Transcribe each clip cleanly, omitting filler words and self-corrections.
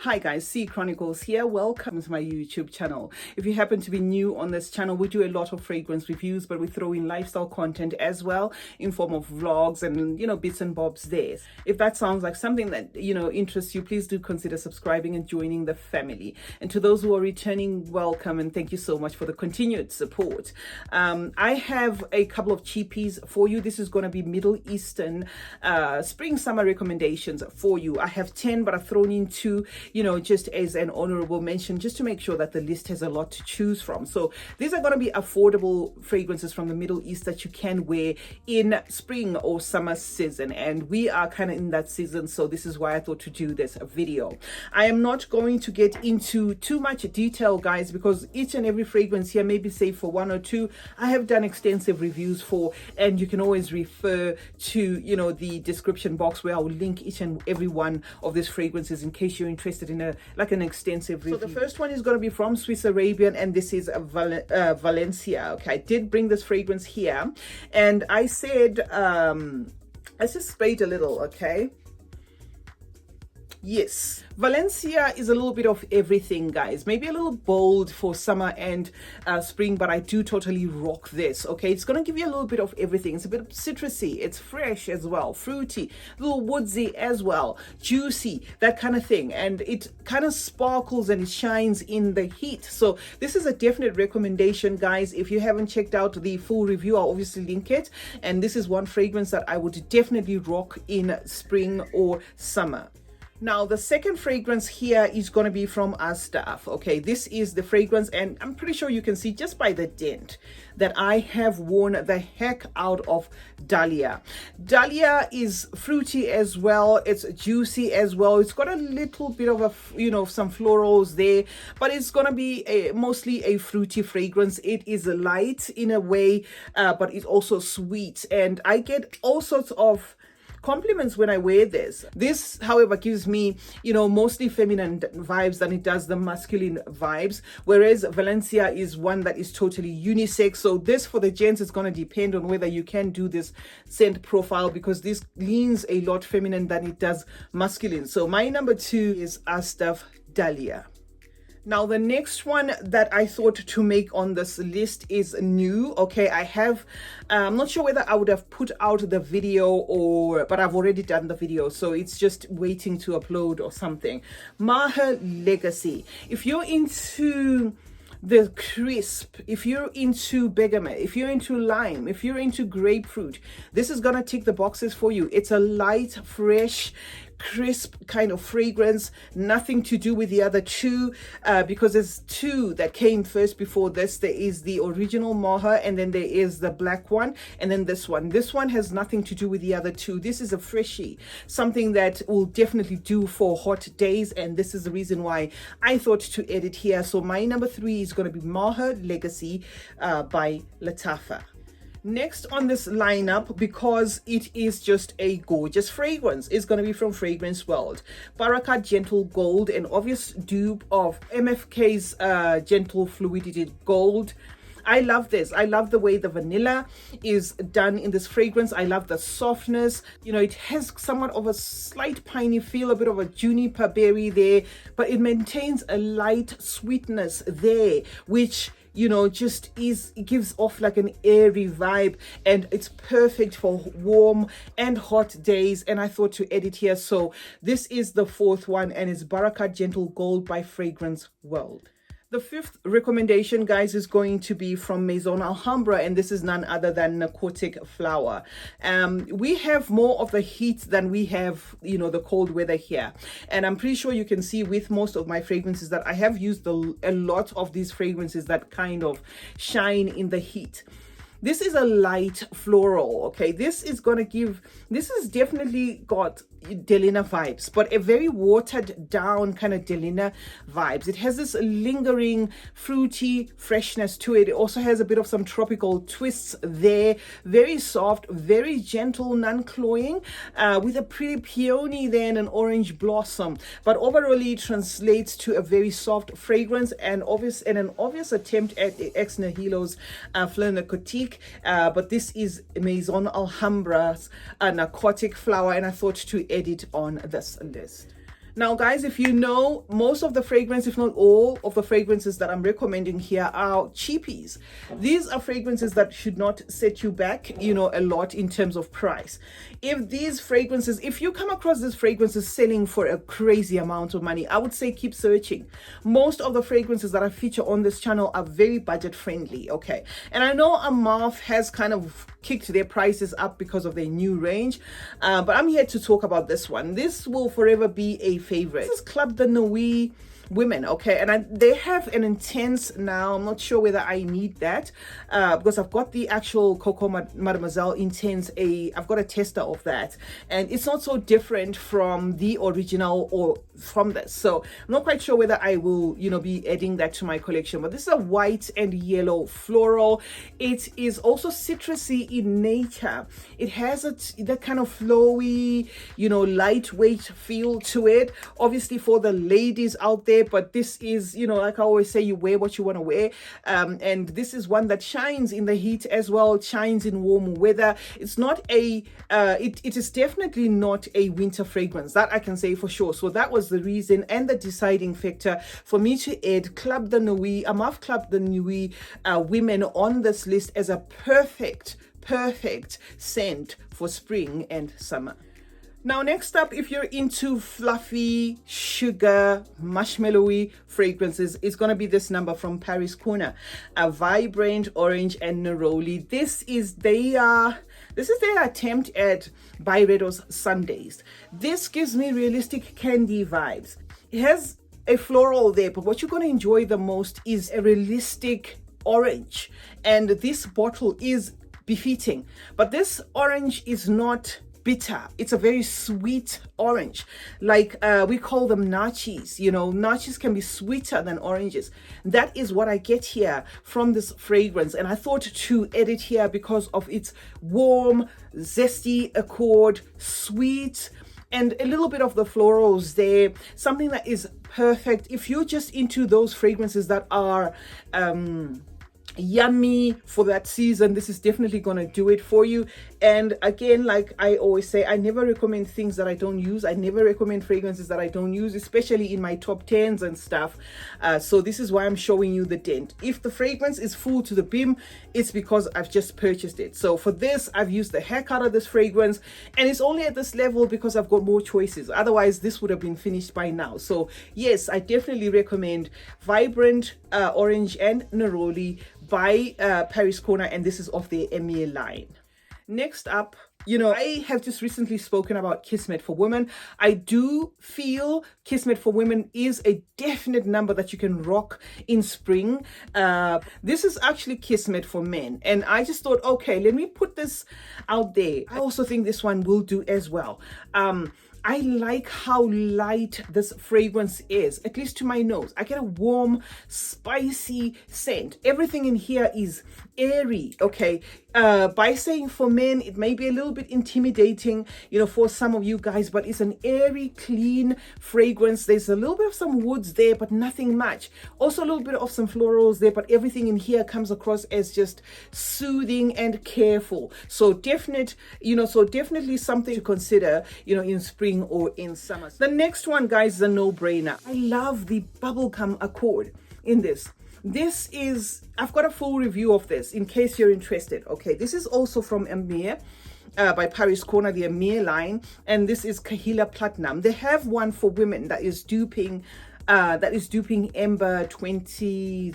Hi guys, CeeChronicles here. Welcome to my YouTube channel. If you happen to be new on this channel, we do a lot of fragrance reviews, but we throw in lifestyle content as well in form of vlogs and, bits and bobs there. If that sounds like something that, interests you, please do consider subscribing and joining the family. And to those who are returning, welcome and thank you so much for the continued support. I have a couple of cheapies for you. This is going to be Middle Eastern spring summer recommendations for you. I have 10, but I've thrown in 2, just as an honorable mention, just to make sure that the list has a lot to choose from. So these are going to be affordable fragrances from the Middle East that you can wear in spring or summer season. And we are kind of in that season. So this is why I thought to do this video. I am not going to get into too much detail, guys, because each and every fragrance here, maybe say for 1 or 2, I have done extensive reviews for, and you can always refer to, the description box where I'll link each and every one of these fragrances in case you're interested in an extensive review. So the first one is going to be from Swiss Arabian, and this is Valencia. Okay, I did bring this fragrance here, and I said let's just spray it a little. Okay, yes, Valencia is a little bit of everything, guys. Maybe a little bold for summer and spring, but I do totally rock this. Okay, it's going to give you a little bit of everything. It's a bit citrusy, it's fresh as well, fruity, a little woodsy as well, juicy, that kind of thing. And it kind of sparkles and it shines in the heat. So this is a definite recommendation, guys. If you haven't checked out the full review, I'll obviously link it. And this is one fragrance that I would definitely rock in spring or summer. Now, the second fragrance here is going to be from Asdaaf. Okay, this is the fragrance, and I'm pretty sure you can see just by the dent that I have worn the heck out of Dalia. Dalia is fruity as well. It's juicy as well. It's got a little bit of some florals there, but it's going to be mostly a fruity fragrance. It is light in a way, but it's also sweet, and I get all sorts of compliments when I wear this. This, however, gives me, mostly feminine vibes than it does the masculine vibes, whereas Valencia is one that is totally unisex. So this for the gents is going to depend on whether you can do this scent profile, because this leans a lot feminine than it does masculine. So my number 2 is Asdaaf Dalia. Now, the next one that I thought to make on this list is new. Okay, I'm not sure whether I would have put out the video but I've already done the video, so it's just waiting to upload or something. Maharjan Legacy. If you're into the crisp, if you're into bergamot, if you're into lime, if you're into grapefruit, this is gonna tick the boxes for you. It's a light, fresh, crisp kind of fragrance, nothing to do with the other 2, because there's 2 that came first before this. There is the original Maharjan, and then there is the black one, and then this one. This one has nothing to do with the other 2. This is a freshie, something that will definitely do for hot days, and this is the reason why I thought to edit here. So my number 3 is going to be Maharjan Legacy by Lattafa. Next on this lineup, because it is just a gorgeous fragrance, is going to be from Fragrance World. Barakkat Gentle Gold, an obvious dupe of MFK's Gentle Fluidity Gold. I love this. I love the way the vanilla is done in this fragrance. I love the softness. It has somewhat of a slight piney feel, a bit of a juniper berry there, but it maintains a light sweetness there, which it gives off like an airy vibe, and it's perfect for warm and hot days. And I thought to edit here. So this is the 4th one, and it's Barakkat Gentle Gold by Fragrance World. The 5th recommendation, guys, is going to be from Maison Alhambra, and this is none other than Narcotic Flower. We have more of the heat than we have, the cold weather here. And I'm pretty sure you can see with most of my fragrances that I have used a lot of these fragrances that kind of shine in the heat. This is a light floral. Okay, this has definitely got Delina vibes, but a very watered down kind of Delina vibes. It has this lingering fruity freshness to it. It also has a bit of some tropical twists there. Very soft, very gentle, non-cloying, with a pretty peony there and an orange blossom. But overall, it translates to a very soft fragrance and an obvious attempt at ex nihilo's Fleur Narcotic. But this is Maison Alhambra's Narcotic Flower, and I thought to edit on this list. Now, guys, if you know, most of the fragrance, if not all of the fragrances that I'm recommending here are cheapies. These are fragrances that should not set you back, you know, a lot in terms of price. If these fragrances, if you come across these fragrances selling for a crazy amount of money, I would say keep searching. Most of the fragrances that I feature on this channel are very budget friendly, okay? And I know Armaf has kind of kicked their prices up because of their new range, but I'm here to talk about this one. This will forever be a favorite. This is Club De Nuit women, okay, and they have an intense now. I'm not sure whether I need that because I've got the actual Coco Mademoiselle intense. I've got a tester of that, and it's not so different from the original or from this, so I'm not quite sure whether I will, you know, be adding that to my collection. But this is a white and yellow floral. It is also citrusy in nature. It has that kind of flowy, you know, lightweight feel to it, obviously for the ladies out there. But this is, you know, like I always say, you wear what you want to wear, and this is one that shines in the heat as well. It shines in warm weather. It's not a it is definitely not a winter fragrance, that I can say for sure. So that was the reason and the deciding factor for me to add Club De Nuit, Armaf Club De Nuit women on this list as a perfect scent for spring and summer. Now, next up, if you're into fluffy, sugar, marshmallowy fragrances, it's going to be this number from Paris Corner, a vibrant orange and neroli. This is their attempt at Byredo's Sundays. This gives me realistic candy vibes. It has a floral there, but what you're going to enjoy the most is a realistic orange, and this bottle is befitting. But this orange is not bitter. It's a very sweet orange, like we call them nachis. You know, nachis can be sweeter than oranges. That is what I get here from this fragrance, and I thought to add it here because of its warm, zesty accord, sweet, and a little bit of the florals there. Something that is perfect if you're just into those fragrances that are yummy for that season. This is definitely going to do it for you. And again, like I always say, I never recommend things that I don't use. I never recommend fragrances that I don't use, especially in my top 10s and stuff. So this is why I'm showing you the dent. If the fragrance is full to the brim, it's because I've just purchased it. So for this, I've used the heck out of this fragrance, and it's only at this level because I've got more choices. Otherwise, this would have been finished by now. So yes, I definitely recommend Vibrant Orange and Neroli by Paris Corner, and this is of the Emir line. Next up, you know, I have just recently spoken about Kismet for women. I do feel Kismet for women is a definite number that you can rock in spring. This is actually Kismet for men, and I just thought, okay, let me put this out there. I also think this one will do as well. I like how light this fragrance is, at least to my nose. I get a warm, spicy scent. Everything in here is airy, okay? By saying for men, it may be a little bit intimidating, you know, for some of you guys, but it's an airy, clean fragrance. There's a little bit of some woods there, but nothing much. Also a little bit of some florals there, but everything in here comes across as just soothing and careful. So definitely something to consider, you know, in spring or in summer. The next one, guys, is a no-brainer. I love the bubblegum accord in this. This is, I've got a full review of this in case you're interested. Okay, this is also from Emir by Paris Corner, the Emir line, and this is Kaheela Platinum. They have one for women that is duping Ember 23,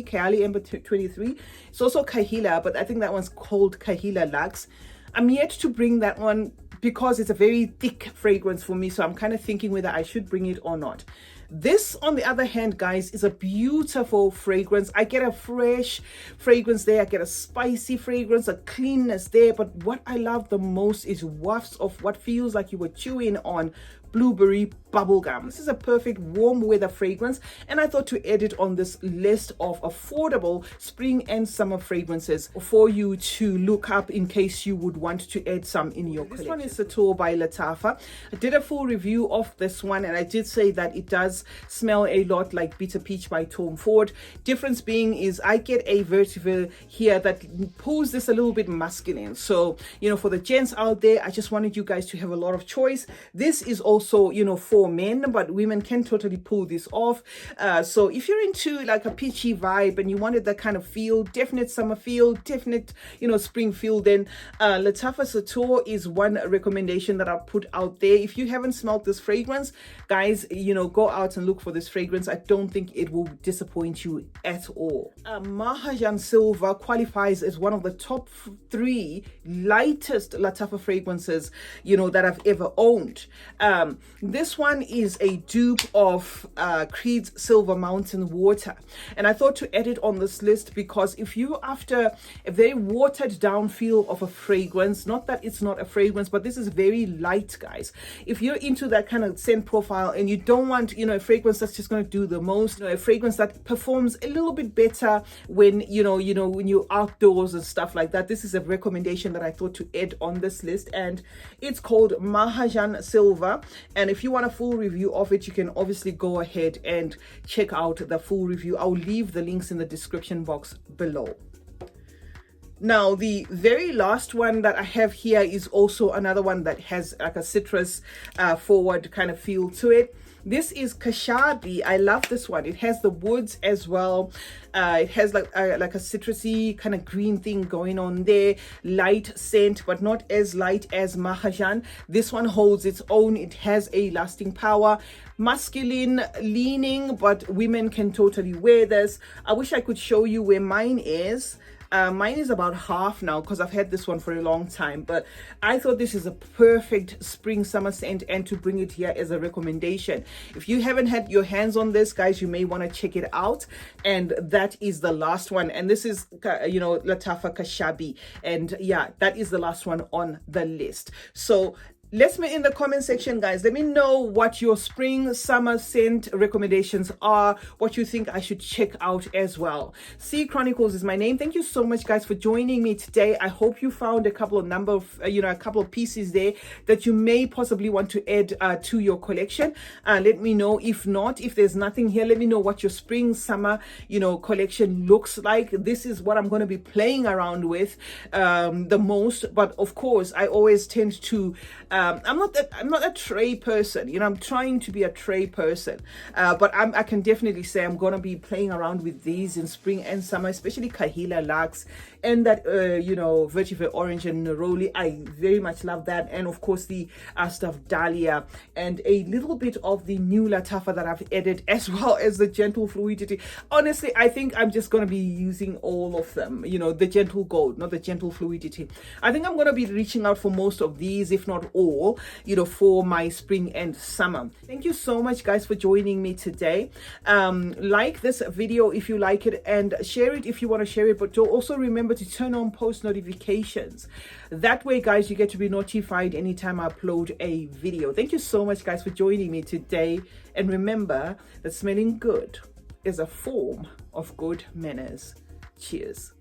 Kaheela Ember 23. It's also Kaheela, but I think that one's called Kaheela Luxe. I'm yet to bring that one because it's a very thick fragrance for me, so I'm kind of thinking whether I should bring it or not. This, on the other hand, guys, is a beautiful fragrance. I get a fresh fragrance there. I get a spicy fragrance, a cleanness there. But what I love the most is wafts of what feels like you were chewing on blueberry bubblegum. This is a perfect warm weather fragrance, and I thought to add it on this list of affordable spring and summer fragrances for you to look up in case you would want to add some in your collection. This one is Sutoor by Lattafa. I did a full review of this one, and I did say that it does smell a lot like Bitter Peach by Tom Ford. Difference being is I get a vetiver here that pulls this a little bit masculine. So, you know, for the gents out there, I just wanted you guys to have a lot of choice. This is also also, you know, for men, but women can totally pull this off. So if you're into like a peachy vibe and you wanted that kind of feel, definite summer feel, definite, you know, spring feel, then Lattafa Sutoor is one recommendation that I'll put out there. If you haven't smelled this fragrance, guys, you know, go out and look for this fragrance. I don't think it will disappoint you at all. Maharjan Silver qualifies as one of the top 3 lightest Lattafa fragrances, you know, that I've ever owned. This one is a dupe of Creed's Silver Mountain Water, and I thought to add it on this list because if you after a very watered down feel of a fragrance, not that it's not a fragrance, but this is very light, guys. If you're into that kind of scent profile and you don't want, you know, a fragrance that's just going to do the most, you know, a fragrance that performs a little bit better when when you're outdoors and stuff like that, this is a recommendation that I thought to add on this list, and it's called Maharjan Silver. And if you want a full review of it, you can obviously go ahead and check out the full review. I'll leave the links in the description box below. Now, the very last one that I have here is also another one that has like a citrus forward kind of feel to it. This is Khashabi. I love this one. It has the woods as well. It has like a citrusy kind of green thing going on there. Light scent, but not as light as Maharjan. This one holds its own. It has a lasting power. Masculine leaning, but women can totally wear this. I wish I could show you where mine is. Mine is about half now because I've had this one for a long time, but I thought this is a perfect spring summer scent and to bring it here as a recommendation. If you haven't had your hands on this, guys, you may want to check it out. And that is the last one, and this is Lattafa Khashabi, and yeah, that is the last one on the list. So let me in the comment section, guys, let me know what your spring summer scent recommendations are, what you think I should check out as well. CeeChronicles is my name. Thank you so much, guys, for joining me today. I hope you found a couple of pieces there that you may possibly want to add to your collection. Let me know. If not, if there's nothing here, let me know what your spring summer collection looks like. This is what I'm going to be playing around with the most. But of course, I always tend to I'm not a tray person, I'm trying to be a tray person, but I can definitely say I'm gonna be playing around with these in spring and summer, especially Kaheela Lux and that Vetiver Orange and Neroli. I very much love that, and of course the Asdaaf Dalia, and a little bit of the new Lattafa that I've added, as well as the Gentle Fluidity. Honestly, I think I'm just gonna be using all of them, the Gentle Gold, not the Gentle Fluidity. I think I'm gonna be reaching out for most of these, if not all, for my spring and summer. Thank you so much, guys, for joining me today. Like this video if you like it, and share it if you want to share it, but also remember to turn on post notifications. That way, guys, you get to be notified anytime I upload a video. Thank you so much, guys, for joining me today, and remember that smelling good is a form of good manners. Cheers.